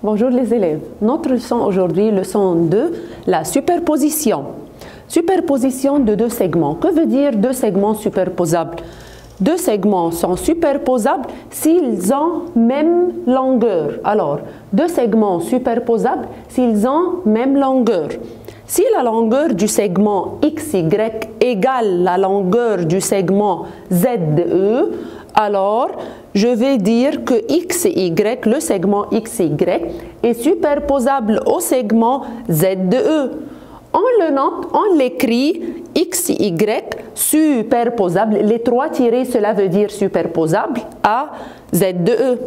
Bonjour les élèves. Notre leçon aujourd'hui, leçon 2, la superposition. Superposition de deux segments. Que veut dire deux segments superposables? Deux segments sont superposables s'ils ont même longueur. Alors, deux segments superposables s'ils ont même longueur. Si la longueur du segment XY égale la longueur du segment ZE, alors je vais dire que XY, le segment XY, est superposable au segment ZE. On le note, on l'écrit XY superposable. Les trois tirés, cela veut dire superposable à ZE.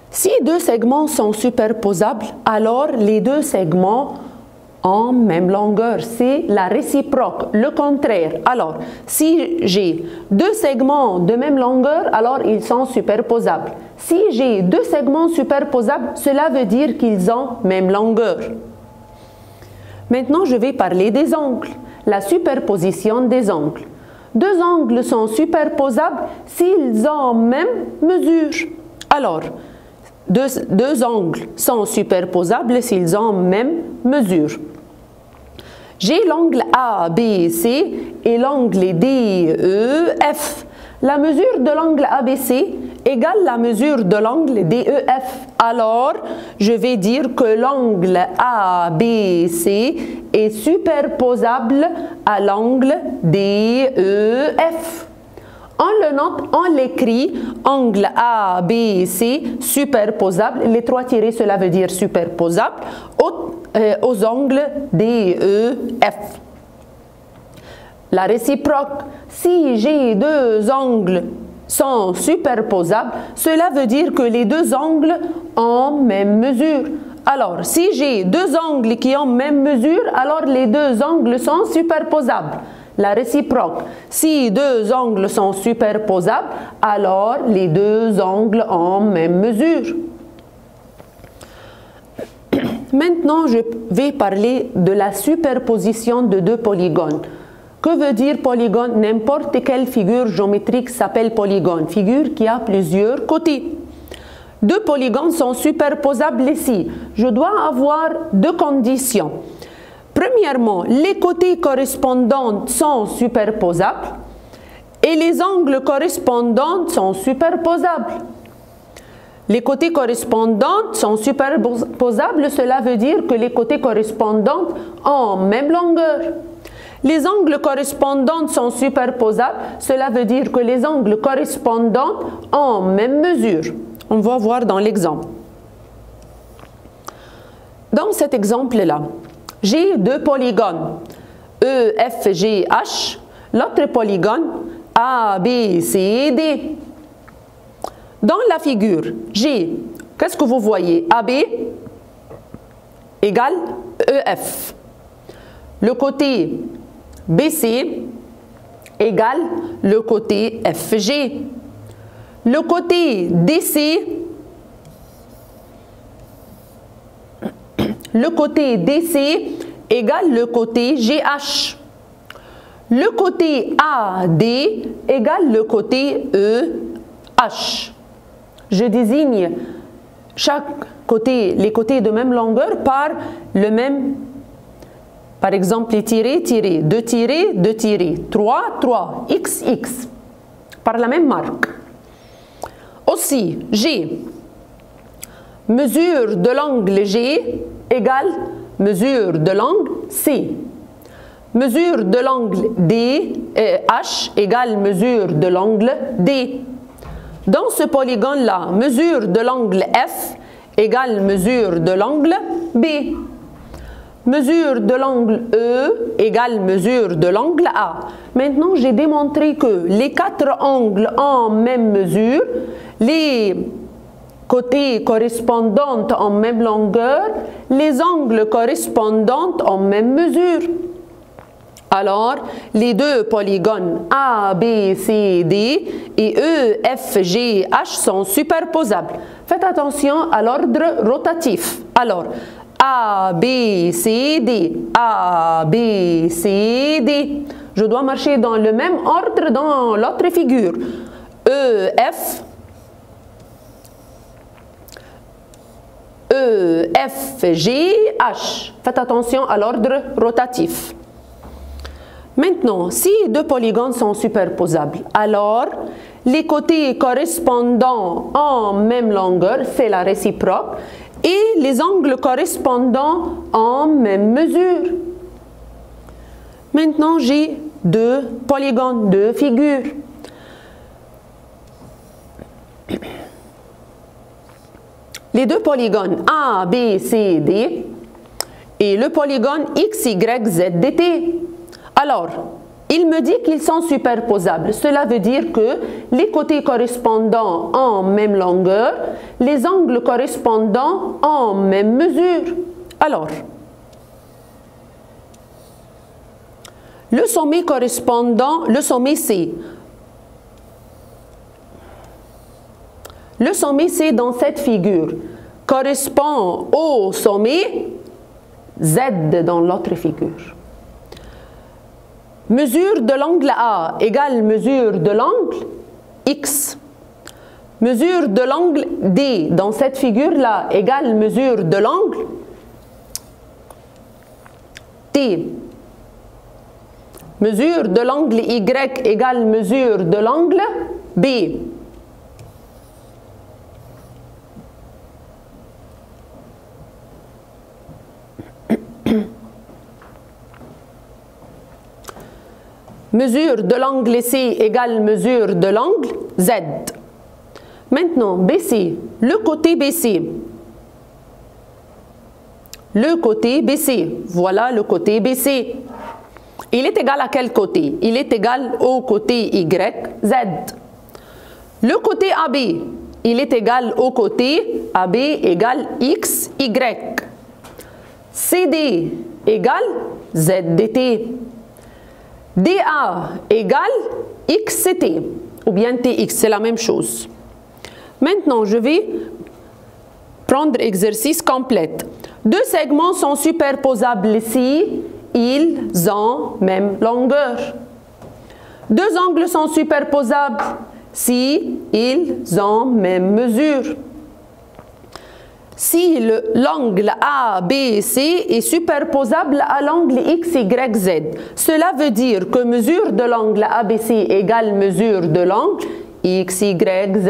Si deux segments sont superposables, alors les deux segments ont même longueur. C'est la réciproque, le contraire. Alors, si j'ai deux segments de même longueur, alors ils sont superposables. Si j'ai deux segments superposables, cela veut dire qu'ils ont même longueur. Maintenant, je vais parler des angles, la superposition des angles. Deux angles sont superposables s'ils ont même mesure. Alors, deux angles sont superposables s'ils ont même mesure. J'ai l'angle ABC et l'angle DEF. La mesure de l'angle ABC égale la mesure de l'angle DEF. Alors, je vais dire que l'angle ABC est superposable à l'angle DEF. On le note, on l'écrit, angle ABC superposable, les trois tirés, cela veut dire superposable, aux angles DEF. La réciproque, si j'ai deux angles sont superposables, cela veut dire que les deux angles ont même mesure. Alors, si j'ai deux angles qui ont même mesure, alors les deux angles sont superposables. La réciproque, si deux angles sont superposables, alors les deux angles ont même mesure. Maintenant, je vais parler de la superposition de deux polygones. Que veut dire polygone? N'importe quelle figure géométrique s'appelle polygone, figure qui a plusieurs côtés. Deux polygones sont superposables ici. Je dois avoir deux conditions. Premièrement, les côtés correspondants sont superposables et les angles correspondants sont superposables. Les côtés correspondants sont superposables, cela veut dire que les côtés correspondants ont même longueur. Les angles correspondants sont superposables, cela veut dire que les angles correspondants ont même mesure. On va voir dans l'exemple. Dans cet exemple-là, j'ai deux polygones, EFGH, l'autre polygone ABCD. Dans la figure, j'ai, qu'est-ce que vous voyez? AB égale EF. Le côté BC égale le côté FG. Le côté DC, égale le côté GH. Le côté AD égale le côté EH. Je désigne chaque côté, les côtés de même longueur par le même, par exemple les tirés, tirés, deux tirés, deux tirés, 3, 3, XX, par la même marque. Aussi, G, mesure de l'angle G égale mesure de l'angle C. Mesure de l'angle H égale mesure de l'angle D. Dans ce polygone-là, mesure de l'angle F égale mesure de l'angle B. Mesure de l'angle E égale mesure de l'angle A. Maintenant, j'ai démontré que les quatre angles ont même mesure, les côtés correspondants ont même longueur, les angles correspondants ont même mesure. Alors, les deux polygones A, B, C, D et E, F, G, H sont superposables. Faites attention à l'ordre rotatif. Alors, A, B, C, D, A, B, C, D. Je dois marcher dans le même ordre dans l'autre figure. E, F, E, F, G, H. Faites attention à l'ordre rotatif. Maintenant, si deux polygones sont superposables, alors les côtés correspondants en même longueur, c'est la réciproque, et les angles correspondants en même mesure. Maintenant, j'ai deux polygones, deux figures. Les deux polygones A, B, C, D et le polygone X, Y, Z, DT. Alors, il me dit qu'ils sont superposables. Cela veut dire que les côtés correspondants en même longueur, les angles correspondants en même mesure. Alors, le sommet correspondant, le sommet C. Le sommet C dans cette figure correspond au sommet Z dans l'autre figure. Mesure de l'angle A égale mesure de l'angle X. Mesure de l'angle D dans cette figure-là égale mesure de l'angle T. Mesure de l'angle Y égale mesure de l'angle B. Mesure de l'angle C égale mesure de l'angle Z. Maintenant, BC, le côté BC. Le côté BC, voilà le côté BC. Il est égal à quel côté? Il est égal au côté Y, Z. Le côté AB, il est égal au côté AB égale X, Y. CD égale ZDT. DA égale XT, ou bien TX, c'est la même chose. Maintenant, je vais prendre exercice complète. Deux segments sont superposables si ils ont même longueur. Deux angles sont superposables si ils ont même mesure. Si l'angle ABC est superposable à l'angle XYZ, cela veut dire que mesure de l'angle ABC égale mesure de l'angle XYZ.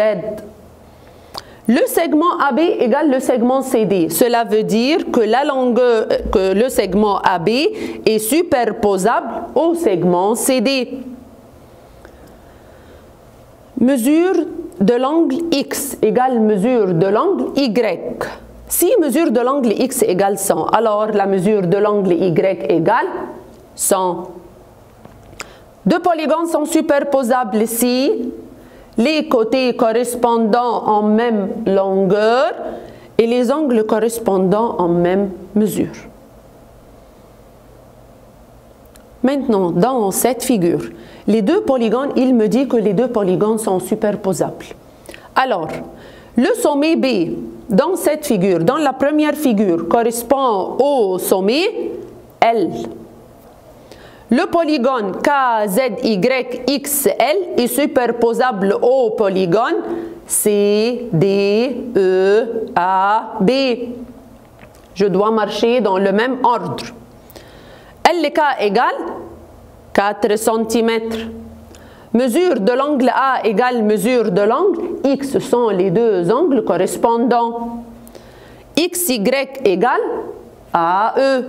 Le segment AB égale le segment CD. Cela veut dire que la longueur, que le segment AB est superposable au segment CD. Mesure de l'angle X égale mesure de l'angle Y. Si mesure de l'angle X égale 100, alors la mesure de l'angle Y égale 100. Deux polygones sont superposables si les côtés correspondants en même longueur et les angles correspondants en même mesure. Maintenant, dans cette figure, les deux polygones, il me dit que les deux polygones sont superposables. Alors, le sommet B, dans cette figure, dans la première figure, correspond au sommet L. Le polygone KZYXL est superposable au polygone CDEAB. Je dois marcher dans le même ordre. LK égale 4 cm. Mesure de l'angle A égale mesure de l'angle X sont les deux angles correspondants. XY égale AE.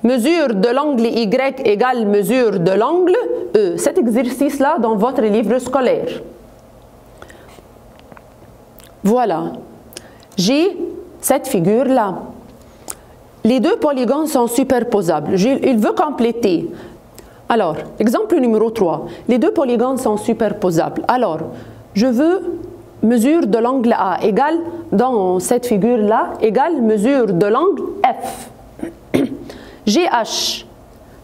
Mesure de l'angle Y égale mesure de l'angle E. Cet exercice-là dans votre livre scolaire. Voilà. J'ai cette figure-là. Les deux polygones sont superposables. Il veut compléter. Alors, exemple numéro 3. Les deux polygones sont superposables. Alors, je veux mesure de l'angle A égale, dans cette figure-là, égale mesure de l'angle F. GH,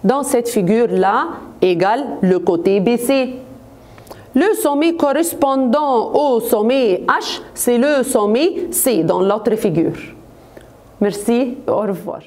dans cette figure-là, égale le côté BC. Le sommet correspondant au sommet H, c'est le sommet C dans l'autre figure. Merci, au revoir.